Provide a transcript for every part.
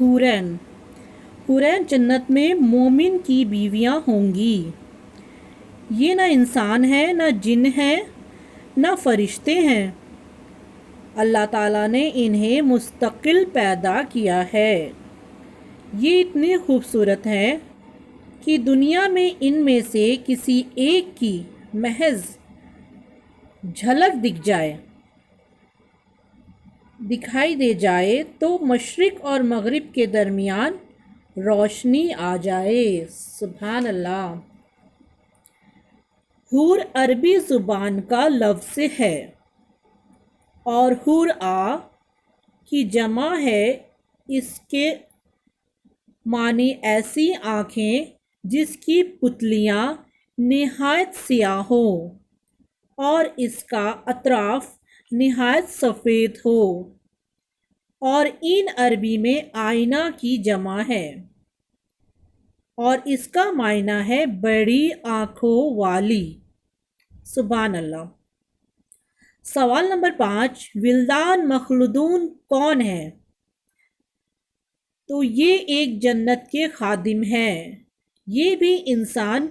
حورین، حورین جنت میں مومن کی بیویاں ہوں گی۔ یہ نہ انسان ہے، نہ جن ہے، نہ فرشتے ہیں، اللہ تعالیٰ نے انہیں مستقل پیدا کیا ہے۔ یہ اتنی خوبصورت ہیں کہ دنیا میں ان میں سے کسی ایک کی محض جھلک دکھائی دے جائے تو مشرق اور مغرب کے درمیان روشنی آ جائے۔ سبحان اللہ۔ حور عربی زبان کا لفظ ہے اور حور کی جمع ہے۔ اس کے معنی ایسی آنکھیں جس کی پتلیاں نہایت سیاہ ہو اور اس کا اطراف نہایت سفید ہو، اور این عربی میں آئینہ کی جمع ہے اور اس کا معنی ہے بڑی آنکھوں والی۔ سبحان اللہ۔ سوال نمبر 5، ولدان مخلدون کون ہے؟ تو یہ ایک جنت کے خادم ہیں۔ یہ بھی انسان،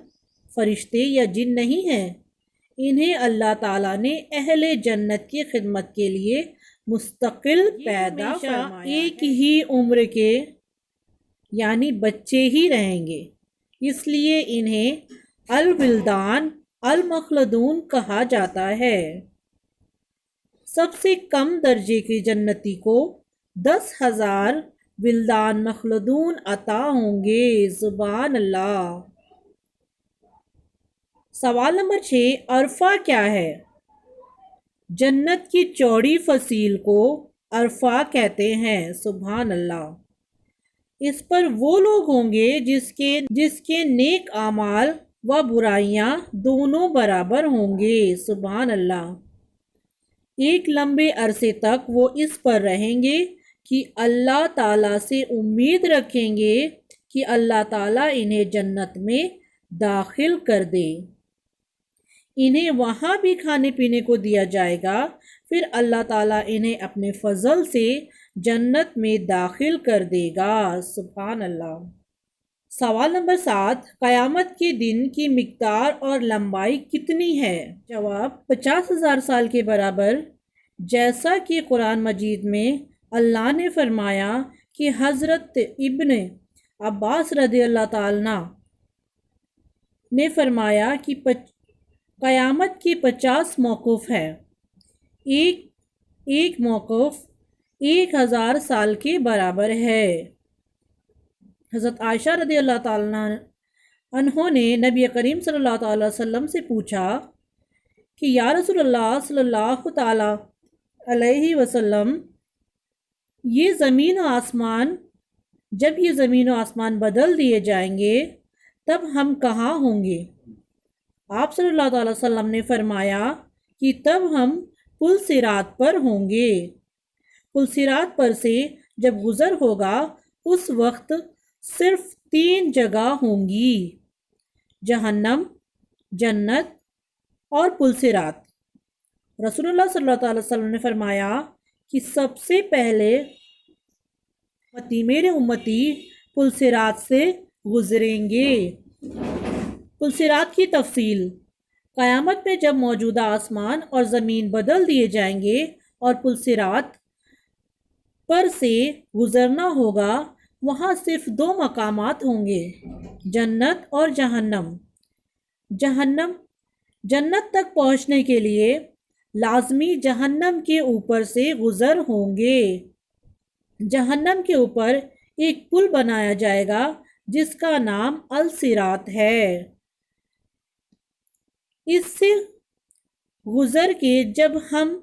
فرشتے یا جن نہیں ہیں۔ انہیں اللہ تعالیٰ نے اہل جنت کی خدمت کے لیے مستقل پیدا فرمایا ہے۔ ایک ہی عمر کے یعنی بچے ہی رہیں گے، اس لیے انہیں الولدان المخلدون کہا جاتا ہے۔ سب سے کم درجے کے جنتی کو 10,000 ولدان مخلدون عطا ہوں گے۔ سبحان اللہ۔ سوال نمبر 6، عرفہ کیا ہے؟ جنت کی چوڑی فصیل کو عرفہ کہتے ہیں۔ سبحان اللہ۔ اس پر وہ لوگ ہوں گے جس کے نیک اعمال و برائیاں دونوں برابر ہوں گے۔ سبحان اللہ۔ ایک لمبے عرصے تک وہ اس پر رہیں گے کہ اللہ تعالیٰ سے امید رکھیں گے کہ اللہ تعالیٰ انہیں جنت میں داخل کر دے۔ انہیں وہاں بھی کھانے پینے کو دیا جائے گا، پھر اللہ تعالیٰ انہیں اپنے فضل سے جنت میں داخل کر دے گا۔ سبحان اللہ۔ سوال نمبر 7، قیامت کے دن کی مقدار اور لمبائی کتنی ہے؟ جواب، 50,000 سال کے برابر، جیسا کہ قرآن مجید میں اللہ نے فرمایا کہ حضرت ابن عباس رضی اللہ تعالیٰ نے فرمایا کہ قیامت کی 50 موقف ہے۔ ایک موقف 1,000 سال کے برابر ہے۔ حضرت عائشہ رضی اللہ تعالیٰ عنہ نے نبی کریم صلی اللہ تعالیٰ وسلم سے پوچھا کہ یا رسول اللہ صلی اللہ تعالیٰ علیہ وسلم، جب یہ زمین و آسمان بدل دیے جائیں گے تب ہم کہاں ہوں گے؟ آپ صلی اللہ علیہ وسلم نے فرمایا کہ تب ہم پل صراط پر ہوں گے۔ پل صراط پر سے جب گزر ہوگا اس وقت صرف 3 جگہ ہوں گی، جہنم، جنت اور پل صراط۔ رسول اللہ صلی اللہ علیہ وسلم نے فرمایا کہ سب سے پہلے میرے امتی پل صراط سے گزریں گے۔ پل صراط کی تفصیل، قیامت میں جب موجودہ آسمان اور زمین بدل دیے جائیں گے اور پل صراط پر سے گزرنا ہوگا، وہاں صرف 2 مقامات ہوں گے، جنت اور جہنم۔ جنت تک پہنچنے کے لیے لازمی جہنم کے اوپر سے گزر ہوں گے۔ جہنم کے اوپر ایک پل بنایا جائے گا جس کا نام الصراط ہے۔ اس سے گزر کے جب ہم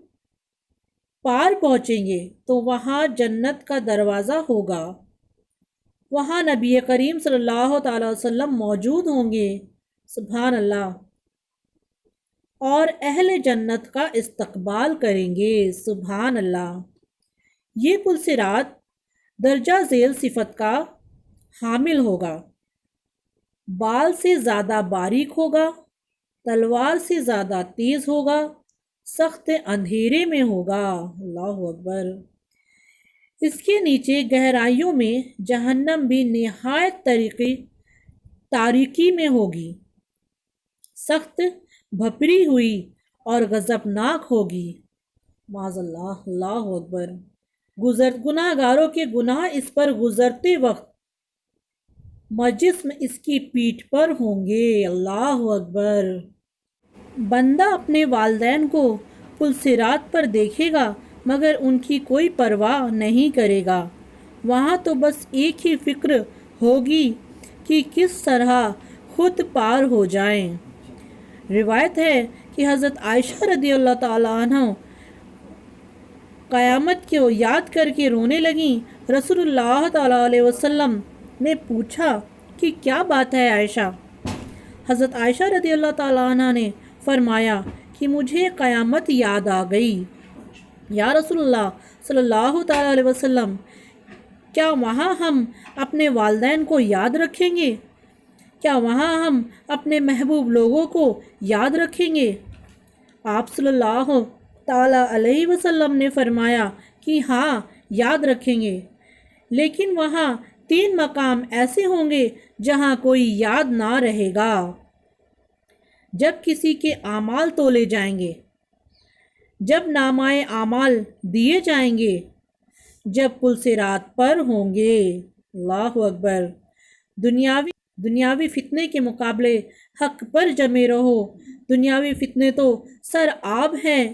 پار پہنچیں گے تو وہاں جنت کا دروازہ ہوگا، وہاں نبی کریم صلی اللہ تعالی وسلم موجود ہوں گے۔ سبحان اللہ۔ اور اہل جنت کا استقبال کریں گے۔ سبحان اللہ۔ یہ پل صراط درجہ ذیل صفت کا حامل ہوگا، بال سے زیادہ باریک ہوگا، تلوار سے زیادہ تیز ہوگا، سخت اندھیرے میں ہوگا۔ اللہ اکبر۔ اس کے نیچے گہرائیوں میں جہنم بھی نہایت تاریکی میں ہوگی، سخت بھپری ہوئی اور غضبناک ہوگی۔ معاذ اللہ، اللہ اکبر۔ گناہ گاروں کے گناہ اس پر گزرتے وقت مجسم اس کی پیٹھ پر ہوں گے۔ اللہ اکبر۔ بندہ اپنے والدین کو پل صراط پر دیکھے گا مگر ان کی کوئی پرواہ نہیں کرے گا۔ وہاں تو بس ایک ہی فکر ہوگی کہ کس طرح خود پار ہو جائیں۔ روایت ہے کہ حضرت عائشہ رضی اللہ تعالیٰ عنہ قیامت کو یاد کر کے رونے لگیں۔ رسول اللہ تعالیٰ علیہ وسلم نے پوچھا کہ کیا بات ہے عائشہ؟ حضرت عائشہ رضی اللہ تعالیٰ عنہ نے فرمایا کہ مجھے قیامت یاد آ گئی۔ یا رسول اللہ صلی اللہ تعالیٰ علیہ وسلم، کیا وہاں ہم اپنے والدین کو یاد رکھیں گے؟ کیا وہاں ہم اپنے محبوب لوگوں کو یاد رکھیں گے؟ آپ صلی اللہ تعالیٰ علیہ وسلم نے فرمایا کہ ہاں، یاد رکھیں گے، لیکن وہاں 3 مقام ایسے ہوں گے جہاں کوئی یاد نہ رہے گا۔ جب کسی کے اعمال تولے جائیں گے، جب نامہ اعمال دیے جائیں گے، جب پل صراط پر ہوں گے۔ اللہ اکبر۔ دنیاوی فتنے کے مقابلے حق پر جمے رہو۔ دنیاوی فتنے تو سر آب ہیں،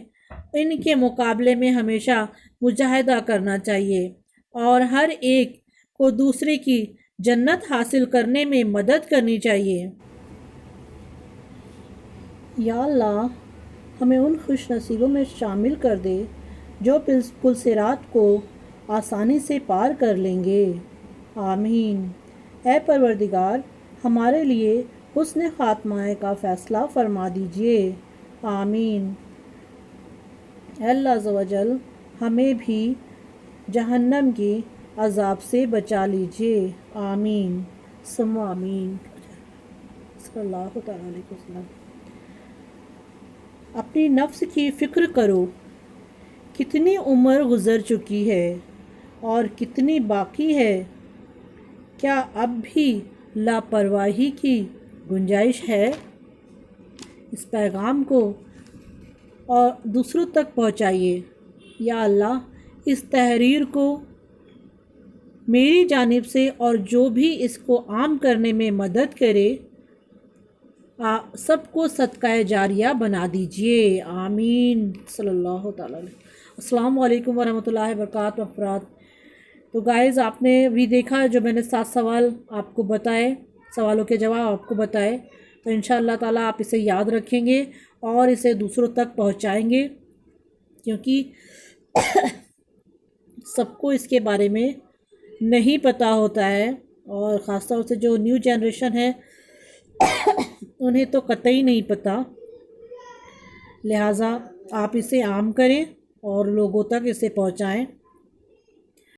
ان کے مقابلے میں ہمیشہ مجاہدہ کرنا چاہیے اور ہر ایک کو دوسرے کی جنت حاصل کرنے میں مدد کرنی چاہیے۔ یا اللہ، ہمیں ان خوش نصیبوں میں شامل کر دے جو پل صراط کو آسانی سے پار کر لیں گے۔ آمین۔ اے پروردگار، ہمارے لیے حسن خاتمہ کا فیصلہ فرما دیجئے۔ آمین۔ اے اللہ عز و جل، ہمیں بھی جہنم کے عذاب سے بچا لیجئے۔ آمین ثم آمین۔ صلی اللہ تعالیٰ علیہ وسلم۔ اپنی نفس کی فکر کرو، کتنی عمر گزر چکی ہے اور کتنی باقی ہے۔ کیا اب بھی لاپرواہی کی گنجائش ہے؟ اس پیغام کو اور دوسروں تک پہنچائیے۔ یا اللہ، اس تحریر کو میری جانب سے اور جو بھی اس کو عام کرنے میں مدد کرے، سب کو صدقہ جاریہ بنا دیجئے۔ آمین صلی اللہ تعالیٰ علیہ۔ السلام علیکم ورحمۃ اللہ وبرکاتہ افراد۔ تو گائز، آپ نے بھی دیکھا جو میں نے 7 سوال آپ کو بتائے، سوالوں کے جواب آپ کو بتائے، تو انشاءاللہ تعالیٰ آپ اسے یاد رکھیں گے اور اسے دوسروں تک پہنچائیں گے، کیونکہ سب کو اس کے بارے میں نہیں پتہ ہوتا ہے، اور خاص طور سے جو نیو جنریشن ہے انہیں تو قطعی نہیں پتہ۔ لہٰذا آپ اسے عام کریں اور لوگوں تک اسے پہنچائیں۔